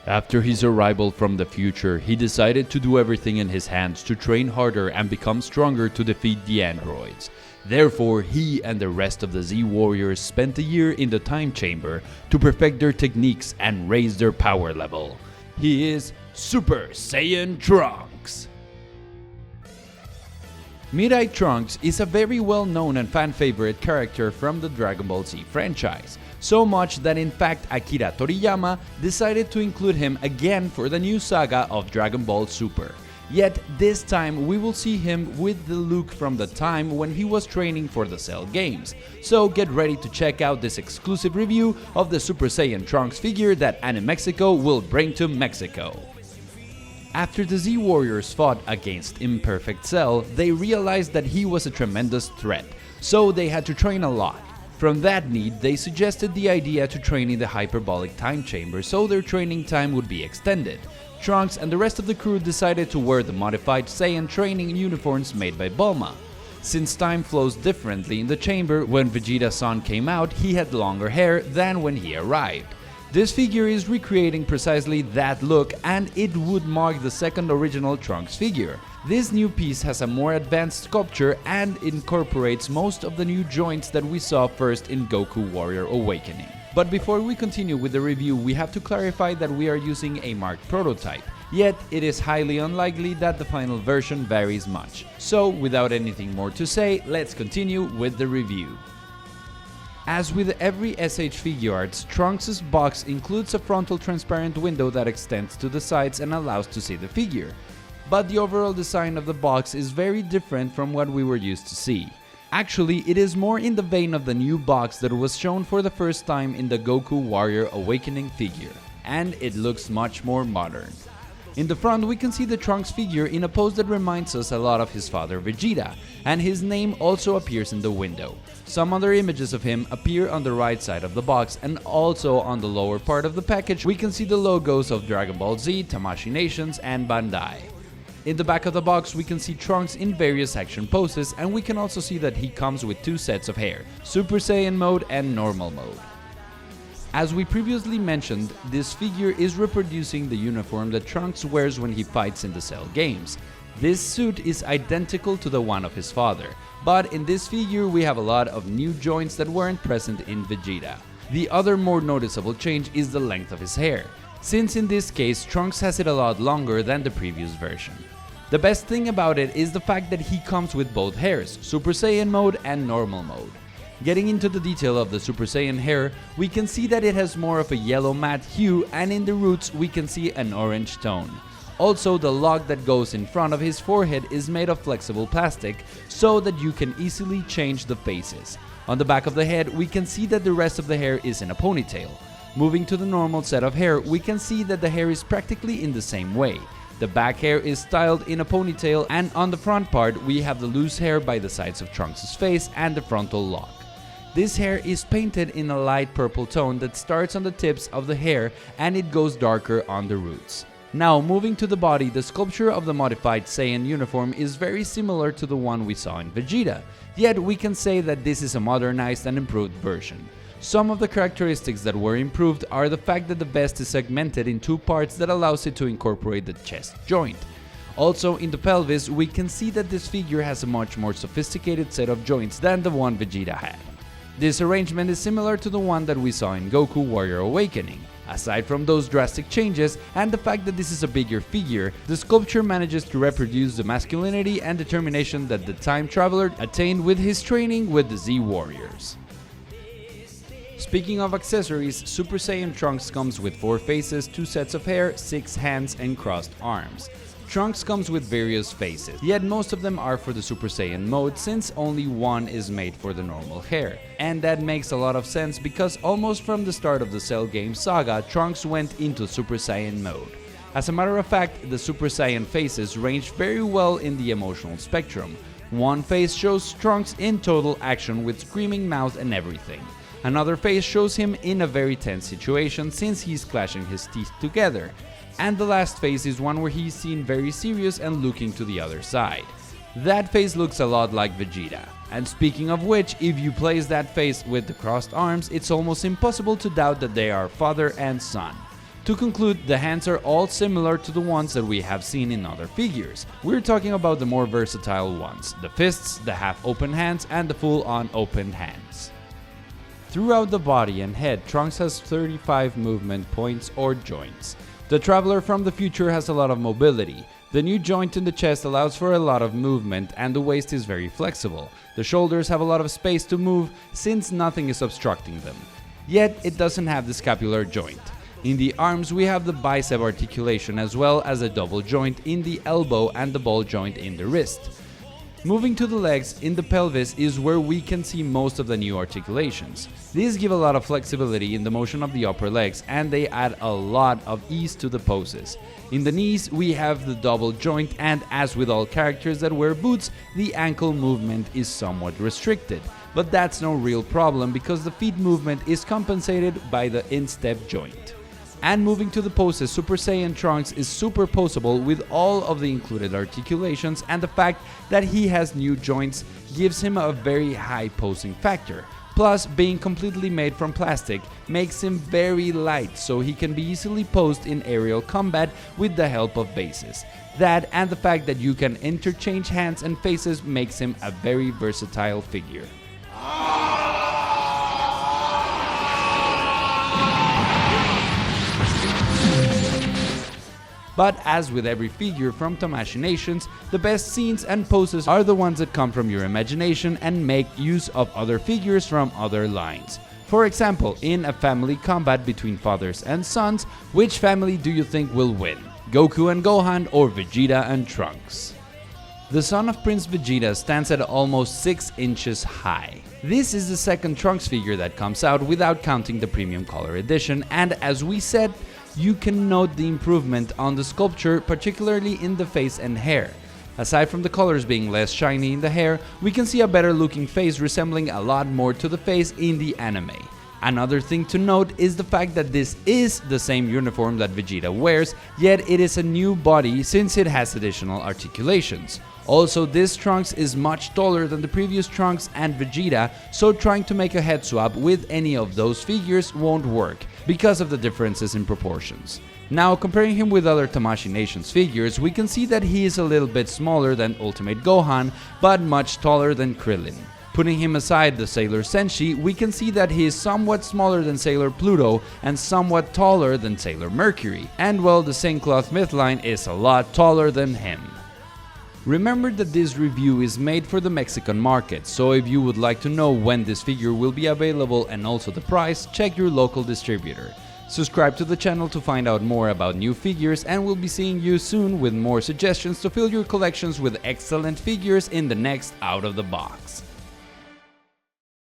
After his arrival from the future, he decided to do everything in his hands to train harder and become stronger to defeat the androids. Therefore, he and the rest of the Z Warriors spent a year in the time chamber to perfect their techniques and raise their power level. He is Super Saiyan Trunks! Midnight Trunks is a very well-known and fan-favorite character from the Dragon Ball Z franchise, so much that in fact Akira Toriyama decided to include him again for the new saga of Dragon Ball Super. Yet this time we will see him with the look from the time when he was training for the Cell games, so get ready to check out this exclusive review of the Super Saiyan Trunks figure that Animéxico will bring to Mexico. After the Z Warriors fought against Imperfect Cell, they realized that he was a tremendous threat, so they had to train a lot. From that need, they suggested the idea to train in the hyperbolic time chamber so their training time would be extended. Trunks and the rest of the crew decided to wear the modified Saiyan training uniforms made by Bulma. Since time flows differently in the chamber, when Vegeta-san came out, he had longer hair than when he arrived. This figure is recreating precisely that look, and it would mark the second original Trunks figure. This new piece has a more advanced sculpture and incorporates most of the new joints that we saw first in Goku Warrior Awakening. But before we continue with the review, we have to clarify that we are using a marked prototype, yet it is highly unlikely that the final version varies much. So without anything more to say, let's continue with the review. As with every S.H.Figuarts, Trunks' box includes a frontal transparent window that extends to the sides and allows to see the figure. But the overall design of the box is very different from what we were used to see. Actually, it is more in the vein of the new box that was shown for the first time in the Goku Warrior Awakening figure, and it looks much more modern. In the front we can see the Trunks figure in a pose that reminds us a lot of his father Vegeta, and his name also appears in the window. Some other images of him appear on the right side of the box, and also on the lower part of the package we can see the logos of Dragon Ball Z, Tamashii Nations and Bandai. In the back of the box we can see Trunks in various action poses, and we can also see that he comes with two sets of hair, Super Saiyan mode and normal mode. As we previously mentioned, this figure is reproducing the uniform that Trunks wears when he fights in the Cell games. This suit is identical to the one of his father, but in this figure we have a lot of new joints that weren't present in Vegeta. The other more noticeable change is the length of his hair, since in this case Trunks has it a lot longer than the previous version. The best thing about it is the fact that he comes with both hairs, Super Saiyan mode and normal mode. Getting into the detail of the Super Saiyan hair, we can see that it has more of a yellow matte hue, and in the roots we can see an orange tone. Also, the lock that goes in front of his forehead is made of flexible plastic, so that you can easily change the faces. On the back of the head we can see that the rest of the hair is in a ponytail. Moving to the normal set of hair, we can see that the hair is practically in the same way. The back hair is styled in a ponytail, and on the front part we have the loose hair by the sides of Trunks' face and the frontal lock. This hair is painted in a light purple tone that starts on the tips of the hair and it goes darker on the roots. Now moving to the body, the sculpture of the modified Saiyan uniform is very similar to the one we saw in Vegeta, yet we can say that this is a modernized and improved version. Some of the characteristics that were improved are the fact that the vest is segmented in two parts that allows it to incorporate the chest joint. Also in the pelvis we can see that this figure has a much more sophisticated set of joints than the one Vegeta had. This arrangement is similar to the one that we saw in Goku Warrior Awakening. Aside from those drastic changes and the fact that this is a bigger figure, the sculpture manages to reproduce the masculinity and determination that the time traveler attained with his training with the Z Warriors. Speaking of accessories, Super Saiyan Trunks comes with 4 faces, 2 sets of hair, 6 hands and crossed arms. Trunks comes with various faces, yet most of them are for the Super Saiyan mode since only one is made for the normal hair. And that makes a lot of sense because almost from the start of the Cell game saga, Trunks went into Super Saiyan mode. As a matter of fact, the Super Saiyan faces range very well in the emotional spectrum. One face shows Trunks in total action with screaming mouth and everything. Another face shows him in a very tense situation since he's clashing his teeth together. And the last face is one where he's seen very serious and looking to the other side. That face looks a lot like Vegeta. And speaking of which, if you place that face with the crossed arms, it's almost impossible to doubt that they are father and son. To conclude, the hands are all similar to the ones that we have seen in other figures. We're talking about the more versatile ones, the fists, the half-open hands, and the full-on open hands. Throughout the body and head, Trunks has 35 movement points or joints. The Traveler from the future has a lot of mobility. The new joint in the chest allows for a lot of movement, and the waist is very flexible. The shoulders have a lot of space to move since nothing is obstructing them. Yet it doesn't have the scapular joint. In the arms we have the bicep articulation as well as a double joint in the elbow and the ball joint in the wrist. Moving to the legs, in the pelvis is where we can see most of the new articulations. These give a lot of flexibility in the motion of the upper legs, and they add a lot of ease to the poses. In the knees we have the double joint, and as with all characters that wear boots, the ankle movement is somewhat restricted. But that's no real problem because the feet movement is compensated by the instep joint. And moving to the poses, Super Saiyan Trunks is super posable with all of the included articulations, and the fact that he has new joints gives him a very high posing factor. Plus, being completely made from plastic makes him very light, so he can be easily posed in aerial combat with the help of bases. That and the fact that you can interchange hands and faces makes him a very versatile figure. But as with every figure from Tomashinations, the best scenes and poses are the ones that come from your imagination and make use of other figures from other lines. For example, in a family combat between fathers and sons, which family do you think will win? Goku and Gohan or Vegeta and Trunks? The son of Prince Vegeta stands at almost 6 inches high. This is the second Trunks figure that comes out without counting the premium color edition, and as we said, you can note the improvement on the sculpture, particularly in the face and hair. Aside from the colors being less shiny in the hair, we can see a better looking face resembling a lot more to the face in the anime. Another thing to note is the fact that this is the same uniform that Vegeta wears, yet it is a new body since it has additional articulations. Also, this Trunks is much taller than the previous Trunks and Vegeta, so trying to make a head swap with any of those figures won't work because of the differences in proportions. Now, comparing him with other Tomashinations figures, we can see that he is a little bit smaller than Ultimate Gohan, but much taller than Krillin. Putting him aside the Sailor Senshi, we can see that he is somewhat smaller than Sailor Pluto and somewhat taller than Sailor Mercury, and well, the Same Cloth Mythline is a lot taller than him. Remember that this review is made for the Mexican market, so if you would like to know when this figure will be available and also the price, check your local distributor. Subscribe to the channel to find out more about new figures, and we'll be seeing you soon with more suggestions to fill your collections with excellent figures in the next Out of the Box.